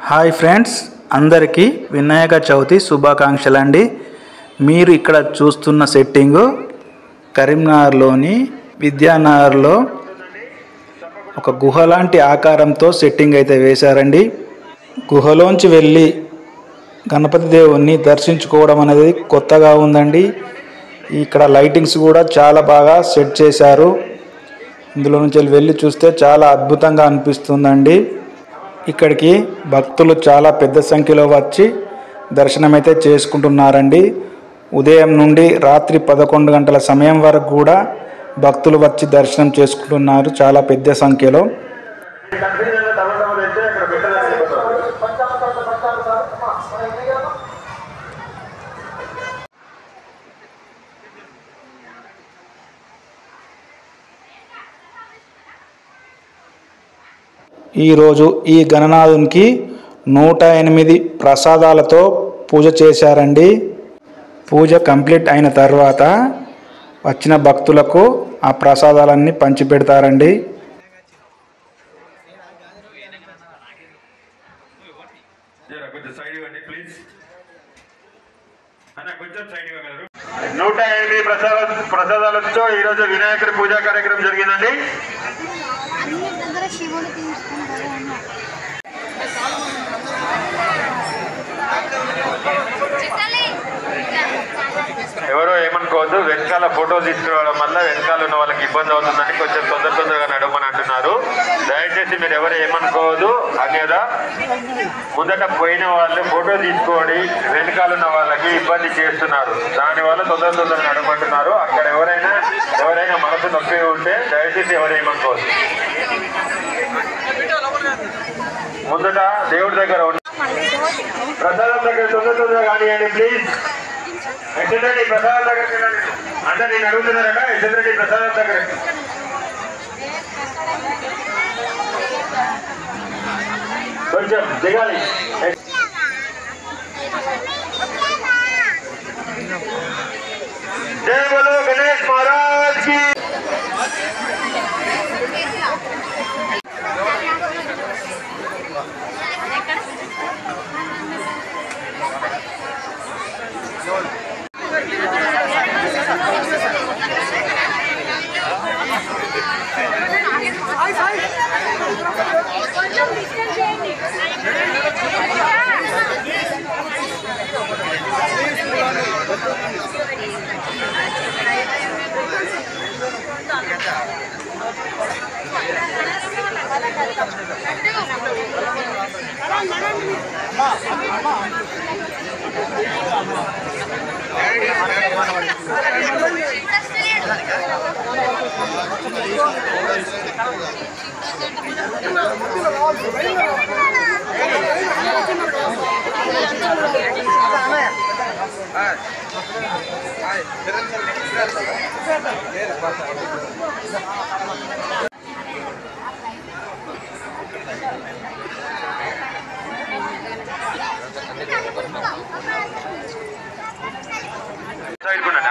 Hi friends, అందరికీ వినాయక చవితి శుభాకాంక్షలు అండి. మీరు ఇక్కడ చూస్తున్న సెట్టింగు కరీంనగర్లోని విద్యానగర్లో ఒక గుహ లాంటి ఆకారంతో సెట్టింగ్ అయితే వేశారండి. గుహలోంచి వెళ్ళి గణపతి దేవుణ్ణి దర్శించుకోవడం అనేది కొత్తగా ఉందండి. ఇక్కడ లైటింగ్స్ కూడా చాలా బాగా సెట్ చేశారు. ఇందులో నుంచి వెళ్ళి చూస్తే చాలా అద్భుతంగా అనిపిస్తుందండి. ఇక్కడికి భక్తులు చాలా పెద్ద సంఖ్యలో వచ్చి దర్శనమైతే చేసుకుంటున్నారండి. ఉదయం నుండి రాత్రి 11 గంటల సమయం వరకు కూడా భక్తులు వచ్చి దర్శనం చేసుకుంటున్నారు చాలా పెద్ద సంఖ్యలో. ఈరోజు ఈ గణనాథునికి 108 ప్రసాదాలతో పూజ చేశారండి. పూజ కంప్లీట్ అయిన తర్వాత వచ్చిన భక్తులకు ఆ ప్రసాదాలన్నీ పంచిపెడతారండి. ప్రసాదాలతో ఈరోజు వినాయకుడి పూజా కార్యక్రమం జరిగిందండి. ఎవరో ఏమనుకోవద్దు, వెనకాల ఫోటో తీసుకురావడం వల్ల వెనకాల ఉన్న వాళ్ళకి ఇబ్బంది అవుతుందని కొంచెం తొందరగా నడవమని అంటున్నారు. దయచేసి మీరు ఎవరు ఏమనుకోవద్దు. అన్యదా ముందట పోయిన వాళ్ళు ఫోటో తీసుకొని వెనకాల ఉన్న వాళ్ళకి ఇబ్బంది చేస్తున్నారు. దానివల్ల తొందరగా నడవమంటున్నారు. అక్కడ ఎవరైనా మనసు నొప్పి ఉంటే దయచేసి ఎవరు ఏమనుకోవద్దు. ముందట దేవుడి దగ్గర ప్రసాదం దగ్గర తొందరగా కానివ్వండి ప్లీజ్. ఎట్లండి ప్రసాదం దగ్గరికి వెళ్ళండి అంటే నేను అడుగుతున్నారట. ఎట్లండి ప్రసాదం దగ్గర కొంచెం దిగాలి. జై బోలో గణేష్ మహారాజ్ కి.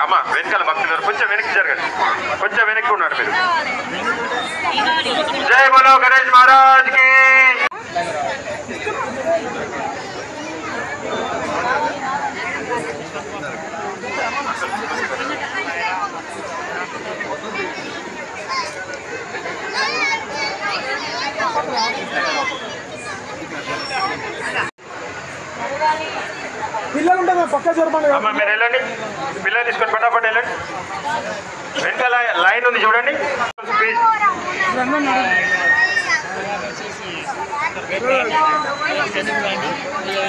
అమ్మ వెనకాల భక్తులు కొంచెం వెనక్కి జరగండి, కొంచెం వెనక్కి ఉన్నారు మీరు. జై బోలో గణేష్ మహారాజ్ కి. పిల్లలు ఉంటారు పక్క జరపండి. అమ్మ మీరు వెళ్ళండి, పిల్లలు తీసుకొని పటాపట్ వెళ్ళండి. వెనకాల లైన్ ఉంది చూడండి.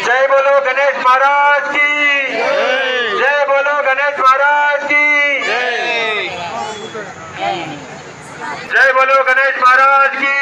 జై బోలో గణేష్ మహారాజ్ కి. జై బోలో గణేష్ మహారాజ్ కి. జై బోలో గణేష్ మహారాజ్ కి.